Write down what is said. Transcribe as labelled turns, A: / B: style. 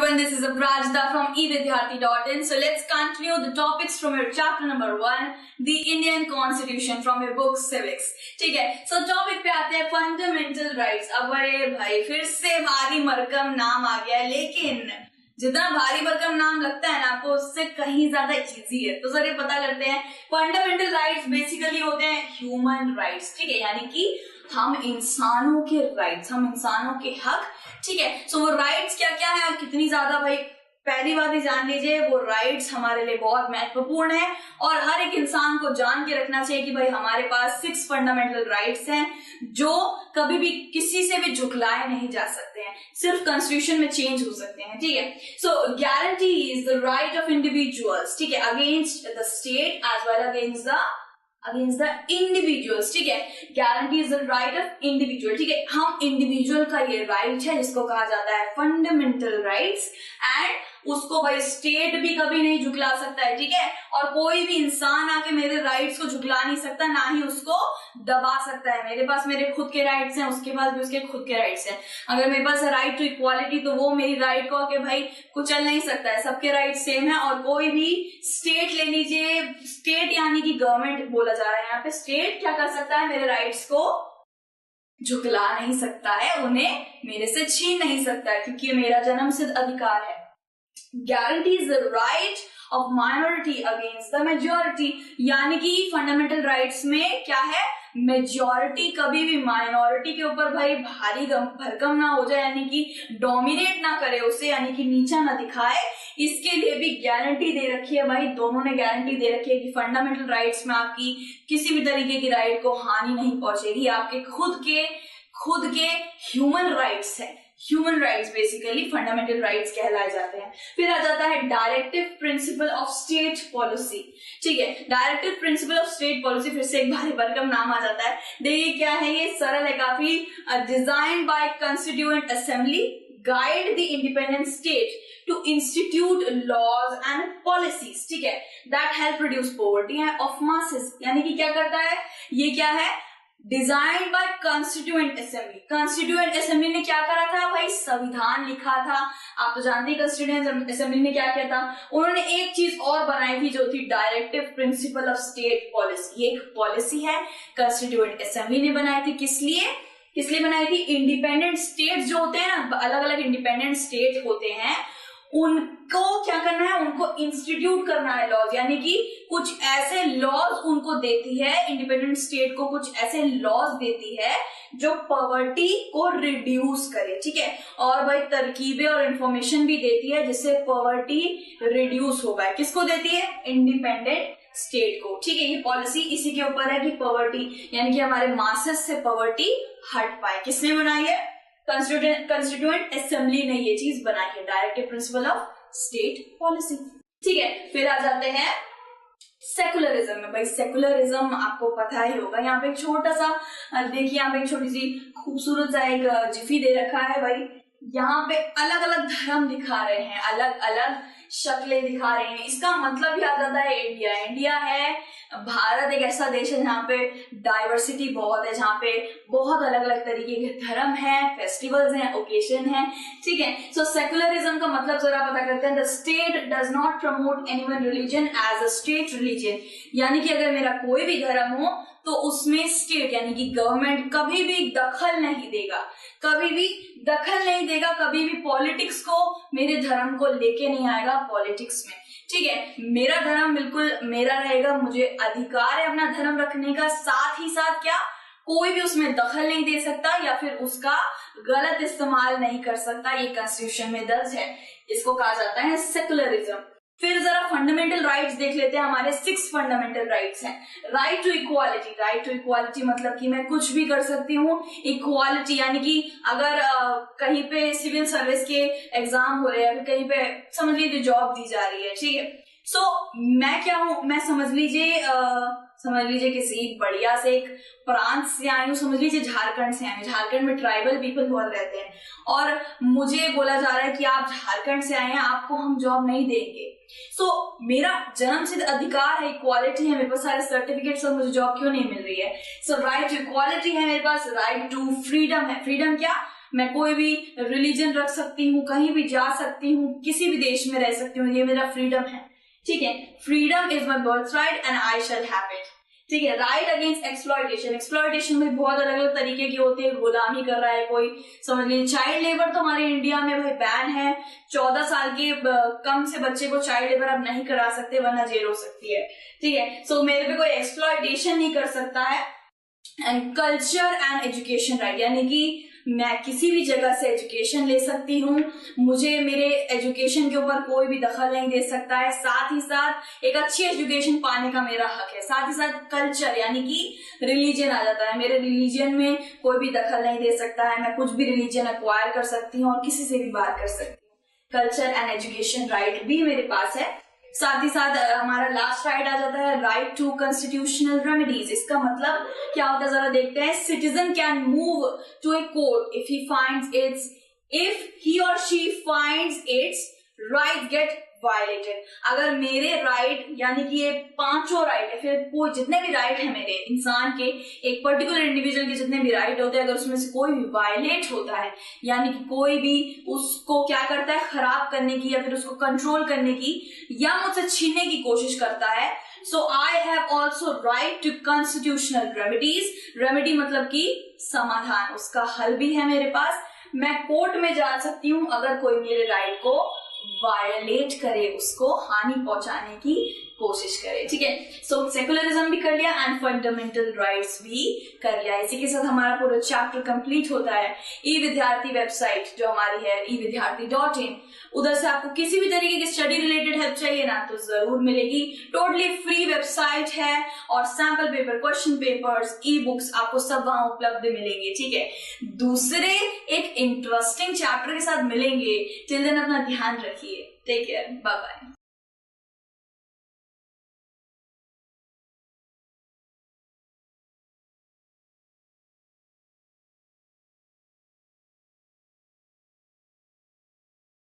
A: everyone, this is Aprajita from evidyarthi.in. So let's continue the topics from your chapter number 1, the Indian Constitution from your book Civics. ठीक है, so topic पे आते हैं fundamental rights. अब अरे भाई फिर से भारी भरकम नाम आ गया है, लेकिन जितना भारी भरकम नाम लगता है ना आपको उससे कहीं ज्यादा इजी है. तो सर ये पता करते हैं. फंडामेंटल राइट्स बेसिकली होते हैं ह्यूमन राइट्स. ठीक है, यानी कि हम इंसानों के राइट्स, हम इंसानों के हक. ठीक है, सो वो राइट्स क्या क्या है, कितनी ज्यादा भाई. पहली बात ही जान लीजिए, वो राइट्स हमारे लिए बहुत महत्वपूर्ण है और हर एक इंसान को जान के रखना चाहिए कि भाई हमारे पास 6 फंडामेंटल राइट्स हैं जो कभी भी किसी से भी झुकलाए नहीं जा सकते हैं, सिर्फ कॉन्स्टिट्यूशन में चेंज हो सकते हैं. ठीक है, so guarantees the right of individuals. ठीक है, against the state as well against the individuals. ठीक है, guarantees the right of individual. ठीक है, हम इंडिविजुअल का ये राइट है जिसको कहा जाता है फंडामेंटल राइट्स, एंड उसको भाई स्टेट भी कभी नहीं झुकला सकता है. ठीक है, और कोई भी इंसान आके मेरे राइट्स को झुकला नहीं सकता, ना ही उसको दबा सकता है. मेरे पास मेरे खुद के राइट्स हैं, उसके पास भी उसके खुद के राइट्स हैं. अगर मेरे पास है राइट टू इक्वालिटी, तो वो मेरी राइट को आके भाई कुचल नहीं सकता है. सबके राइट सेम है. और कोई भी स्टेट ले लीजिए, स्टेट यानी कि गवर्नमेंट बोला जा रहा है यहाँ पे, स्टेट क्या कर सकता है, मेरे राइट्स को झुकला नहीं सकता है, उन्हें मेरे से छीन नहीं सकता है, क्योंकि ये मेरा जन्मसिद्ध अधिकार है. guarantees the right of minority against the majority. यानी कि फंडामेंटल राइट्स में क्या है, मेजॉरिटी कभी भी माइनॉरिटी के ऊपर भाई भारी भरकम ना हो जाए, यानी कि डोमिनेट ना करे उसे, यानी कि नीचा ना दिखाए. इसके लिए भी गारंटी दे रखी है भाई, दोनों ने गारंटी दे रखी है कि फंडामेंटल राइट्स में आपकी किसी भी तरीके की राइट को हानि नहीं पहुंचेगी. आपके खुद के ह्यूमन राइट्स है. Human rights basically fundamental rights कहलाए जाते हैं. फिर आ जाता है directive principle of state policy. ठीक है, directive principle of state policy, फिर से एक भारी भरकम नाम आ जाता है. देखिए क्या है, ये सरल है काफी. Design by constituent assembly guide the independent state to institute laws and policies. ठीक है, that help reduce poverty of masses. यानी कि क्या करता है, ये क्या है, design by constituent assembly. Constituent assembly ने क्या करा था भाई, संविधान लिखा था. आप तो जानते हैं कॉन्स्टिट्यूएंट असेंबली ने क्या किया था, उन्होंने एक चीज और बनाई थी जो थी directive principle of state policy. ये एक पॉलिसी है, कॉन्स्टिट्यूएंट असेंबली ने बनाई थी. किस लिए बनाई थी, इंडिपेंडेंट स्टेट जो होते हैं ना, अलग अलग इंडिपेंडेंट स्टेट होते हैं, उनको क्या करना है, उनको इंस्टीट्यूट करना है लॉज. यानी कि कुछ ऐसे लॉज उनको देती है, इंडिपेंडेंट स्टेट को कुछ ऐसे लॉज देती है जो पॉवर्टी को रिड्यूस करे. ठीक है, और भाई तरकीबें और इंफॉर्मेशन भी देती है जिससे पॉवर्टी रिड्यूस हो पाए. किसको देती है, इंडिपेंडेंट स्टेट को. ठीक है, ये पॉलिसी इसी के ऊपर है कि पॉवर्टी यानी कि हमारे मासेस से पॉवर्टी हट पाए. किसने बनाई है, कॉन्स्टिट्यूएंट असेंबली ने ये चीज बनाई है, directive principle of state policy. ठीक है, फिर आ जाते हैं सेकुलरिज्म में. भाई सेकुलरिज्म आपको पता ही होगा. यहाँ पे एक छोटा सा देखिए, यहाँ पे एक छोटी सी खूबसूरत सा एक जिफी दे रखा है भाई. यहाँ पे अलग अलग धर्म दिखा रहे हैं, अलग अलग शक्लें दिखा रहे हैं. इसका मतलब ही आ जाता है इंडिया है. भारत एक ऐसा देश है जहाँ पे डाइवर्सिटी बहुत है, जहाँ पे बहुत अलग अलग तरीके के धर्म हैं, फेस्टिवल्स हैं, ओकेजन हैं. ठीक है, सो सेकुलरिज्म का मतलब जरा पता करते हैं. The state does not promote anyone religion as a state religion. यानी कि अगर मेरा कोई भी धर्म हो तो उसमें स्टेट यानी कि गवर्नमेंट कभी भी दखल नहीं देगा, कभी भी पॉलिटिक्स को, मेरे धर्म को लेके नहीं आएगा पॉलिटिक्स में. ठीक है, मेरा धर्म बिल्कुल मेरा रहेगा, मुझे अधिकार है अपना धर्म रखने का. साथ ही साथ क्या, कोई भी उसमें दखल नहीं दे सकता या फिर उसका गलत इस्तेमाल नहीं कर सकता. ये कॉन्स्टिट्यूशन में दर्ज है, इसको कहा जाता है सेकुलरिज्म. फिर जरा फंडामेंटल राइट्स देख लेते हैं. हमारे 6 फंडामेंटल राइट्स हैं. Right to equality. Right to equality मतलब कि मैं कुछ भी कर सकती हूँ. इक्वालिटी यानी कि अगर कहीं पे सिविल सर्विस के एग्जाम हो रहे हैं, कहीं पे समझ लीजिए जॉब दी जा रही है. ठीक है, सो मैं क्या हूँ, मैं समझ लीजिए किसी बढ़िया से एक प्रांत से आई हूँ, समझ लीजिए झारखंड से आई हूँ. झारखंड में ट्राइबल पीपल बहुत रहते हैं और मुझे बोला जा रहा है कि आप झारखंड से आए हैं, आपको हम जॉब नहीं देंगे. सो मेरा जन्मसिद्ध अधिकार है, इक्वालिटी है, मेरे पास सारे सर्टिफिकेट्स और मुझे जॉब क्यों नहीं मिल रही है. सो राइट टू इक्वालिटी है मेरे पास. राइट टू फ्रीडम है. फ्रीडम क्या, मैं कोई भी रिलीजन रख सकती हूँ, कहीं भी जा सकती हूँ, किसी भी देश में रह सकती हूँ, ये मेरा फ्रीडम है। ठीक है, freedom is my birth right and I shall have it. ठीक है, राइट अगेंस्ट एक्सप्लॉयटेशन। एक्सप्लॉयटेशन में बहुत अलग अलग तरीके की होती है, गुलामी कर रहा है कोई, समझ लीजिए चाइल्ड लेबर तो हमारे इंडिया में भाई बैन है। 14 साल के कम से बच्चे को चाइल्ड लेबर अब नहीं करा सकते, वरना जेल हो सकती है। ठीक है, सो मेरे पे कोई एक्सप्लॉयटेशन नहीं कर सकता है। And culture and education right, यानी कि मैं किसी भी जगह से एजुकेशन ले सकती हूँ, मुझे मेरे एजुकेशन के ऊपर कोई भी दखल नहीं दे सकता है। साथ ही साथ एक अच्छी एजुकेशन पाने का मेरा हक है। साथ ही साथ कल्चर यानी कि रिलीजन आ जाता है, मेरे रिलीजन में कोई भी दखल नहीं दे सकता है, मैं कुछ भी रिलीजन एक्वायर कर सकती हूँ और किसी से भी बात कर सकती हूँ। कल्चर एंड एजुकेशन राइट भी मेरे पास है। साथ ही साथ हमारा लास्ट राइट आ जाता है राइट टू कॉन्स्टिट्यूशनल रेमेडीज। इसका मतलब क्या होता है जरा देखते हैं। Citizen can move to a court if he और she finds its right get violated. अगर मेरे राइट यानी कि ये 5 राइट है, फिर कोई जितने भी राइट है मेरे इंसान के, एक पर्टिकुलर इंडिविजुअल के जितने भी राइट होते हैं, अगर उसमें से कोई भी वायलेट होता है, यानी कि कोई भी उसको क्या करता है खराब करने की या फिर उसको कंट्रोल करने की या मुझसे छीनने की कोशिश करता है, so I have also right to constitutional remedies. Remedy मतलब कि समाधान, उसका हल भी है मेरे पास। मैं कोर्ट में जा सकती हूँ अगर कोई मेरे राइट को वायलेट करे, उसको हानि पहुंचाने की कोशिश करे। ठीक है, सो सेकुलरिज्म भी कर लिया एंड फंडामेंटल राइट्स भी कर लिया। इसी के साथ हमारा पूरा चैप्टर कंप्लीट होता है। ई विद्यार्थी वेबसाइट जो हमारी है evidyarthi.in, उधर से आपको किसी भी तरीके की स्टडी रिलेटेड हेल्प चाहिए ना तो जरूर मिलेगी। टोटली फ्री वेबसाइट है और sample paper, question papers, e books आपको सब वहां उपलब्ध मिलेंगे। ठीक है, दूसरे एक इंटरेस्टिंग चैप्टर के साथ मिलेंगे। टिल देन अपना ध्यान रखिए। Take care, bye bye.